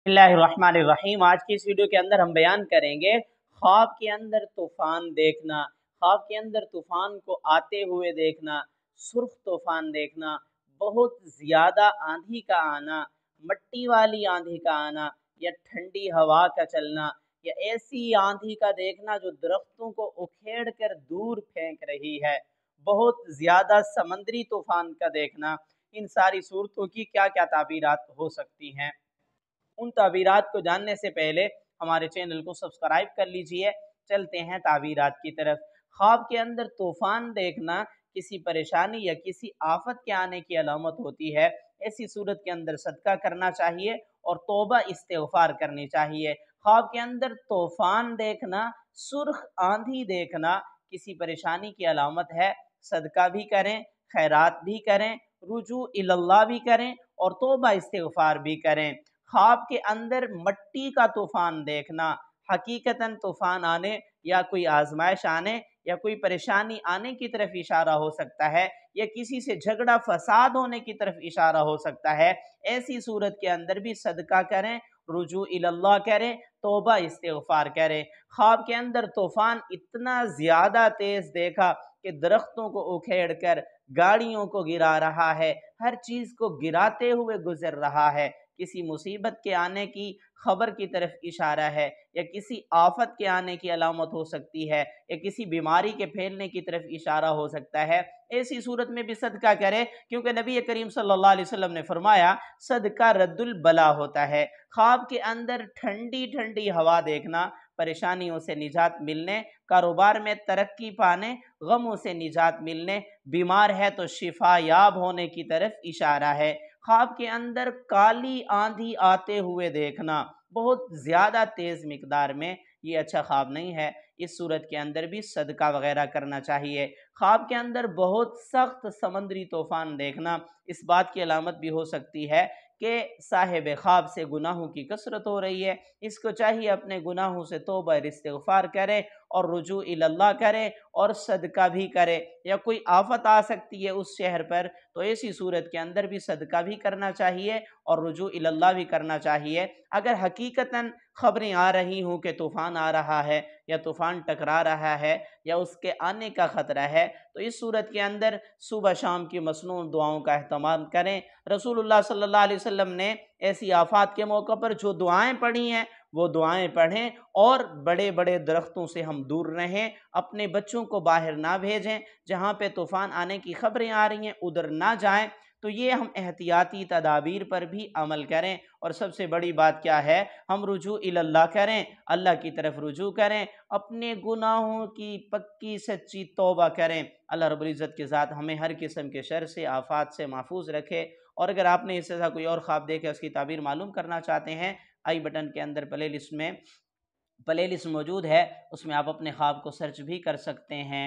बिस्मिल्लाहिर्रहमानिर्रहीम। आज की इस वीडियो के अंदर हम बयान करेंगे ख्वाब के अंदर तूफान देखना, ख्वाब के अंदर तूफान को आते हुए देखना, सुर्ख तूफान देखना, बहुत ज़्यादा आंधी का आना, मट्टी वाली आंधी का आना या ठंडी हवा का चलना या ऐसी आंधी का देखना जो दरख्तों को उखेड़ कर दूर फेंक रही है, बहुत ज़्यादा समंदरी तूफान का देखना। इन सारी सूरतों की क्या क्या ताबीरात हो सकती हैं, उन ताबीरात को जानने से पहले हमारे चैनल को सब्सक्राइब कर लीजिए। चलते हैं ताबीरात की तरफ। ख्वाब के अंदर तूफान देखना किसी परेशानी या किसी आफत के आने की अलामत होती है। ऐसी सूरत के अंदर सदका करना चाहिए और तौबा इस्तिग़फ़ार करनी चाहिए। ख्वाब के अंदर तूफान देखना, सुर्ख आंधी देखना किसी परेशानी की अलामत है। सदका भी करें, खैरात भी करें, रुजू इल्लल्लाह भी करें और तौबा इस्तिग़फ़ार भी करें। ख्वाब के अंदर मट्टी का तूफान देखना हकीकतन तूफान आने या कोई आजमाइश आने या कोई परेशानी आने की तरफ इशारा हो सकता है, या किसी से झगड़ा फसाद होने की तरफ इशारा हो सकता है। ऐसी सूरत के अंदर भी सदका करें, रुजू इल्लल्लाह करें, तौबा इस्तिग़फ़ार करें। ख्वाब के अंदर तूफान इतना ज़्यादा तेज़ देखा कि दरख्तों को उखेड़ कर गाड़ियों को गिरा रहा है, हर चीज़ को गिराते हुए गुजर रहा है, किसी मुसीबत के आने की खबर की तरफ इशारा है, या किसी आफत के आने की अलामत हो सकती है, या किसी बीमारी के फैलने की तरफ इशारा हो सकता है। ऐसी सूरत में भी सदका करे, क्योंकि नबी करीम सल्लल्लाहु अलैहि वसल्लम ने फरमाया सदका रद्दुल बला होता है। ख्वाब के अंदर ठंडी ठंडी हवा देखना परेशानियों से निजात मिलने, कारोबार में तरक्की पाने, गमों से निजात मिलने, बीमार है तो शिफा याब होने की तरफ इशारा है। ख्वाब के अंदर काली आंधी आते हुए देखना बहुत ज़्यादा तेज़ मिकदार में, ये अच्छा ख्वाब नहीं है। इस सूरत के अंदर भी सदका वगैरह करना चाहिए। ख्वाब के अंदर बहुत सख्त समंदरी तूफान देखना इस बात की अलामत भी हो सकती है कि साहिब ख्वाब से गुनाहों की कसरत हो रही है। इसको चाहिए अपने गुनाहों से तौबा इस्तिग़फ़ार करे और रुजू इल्लल्लाह करे और सदका भी करे। या कोई आफत आ सकती है उस शहर पर, तो ऐसी सूरत के अंदर भी सदका भी करना चाहिए और रुजू इल्लल्लाह भी करना चाहिए। अगर हकीकतन खबरें आ रही हों कि तूफ़ान आ रहा है या तूफ़ान टकरा रहा है या उसके आने का ख़तरा है, तो इस सूरत के अंदर सुबह शाम की मसनून दुआओं का अहतमाम करें। रसूलुल्लाह सल्लल्लाहु अलैहि वसल्लम ने ऐसी आफात के मौक़े पर जो दुआएं पढ़ी हैं वो दुआएं पढ़ें, और बड़े बड़े दरख्तों से हम दूर रहें, अपने बच्चों को बाहर ना भेजें, जहाँ पे तूफ़ान आने की खबरें आ रही हैं उधर ना जाएं। तो ये हम एहतियाती तदाबीर पर भी अमल करें। और सबसे बड़ी बात क्या है, हम रुजू इल्लल्लाह करें, अल्लाह की तरफ रुजू करें, अपने गुनाहों की पक्की सच्ची तौबा करें। अल्लाह रब्बुल इज़्ज़त के ज़ात हमें हर किस्म के शर से, आफात से महफूज रखे। और अगर आपने इससे ज़्यादा कोई और ख्वाब देखे उसकी ताबीर मालूम करना चाहते हैं, आई बटन के अंदर प्ले लिस्ट मौजूद है, उसमें आप अपने ख्वाब को सर्च भी कर सकते हैं।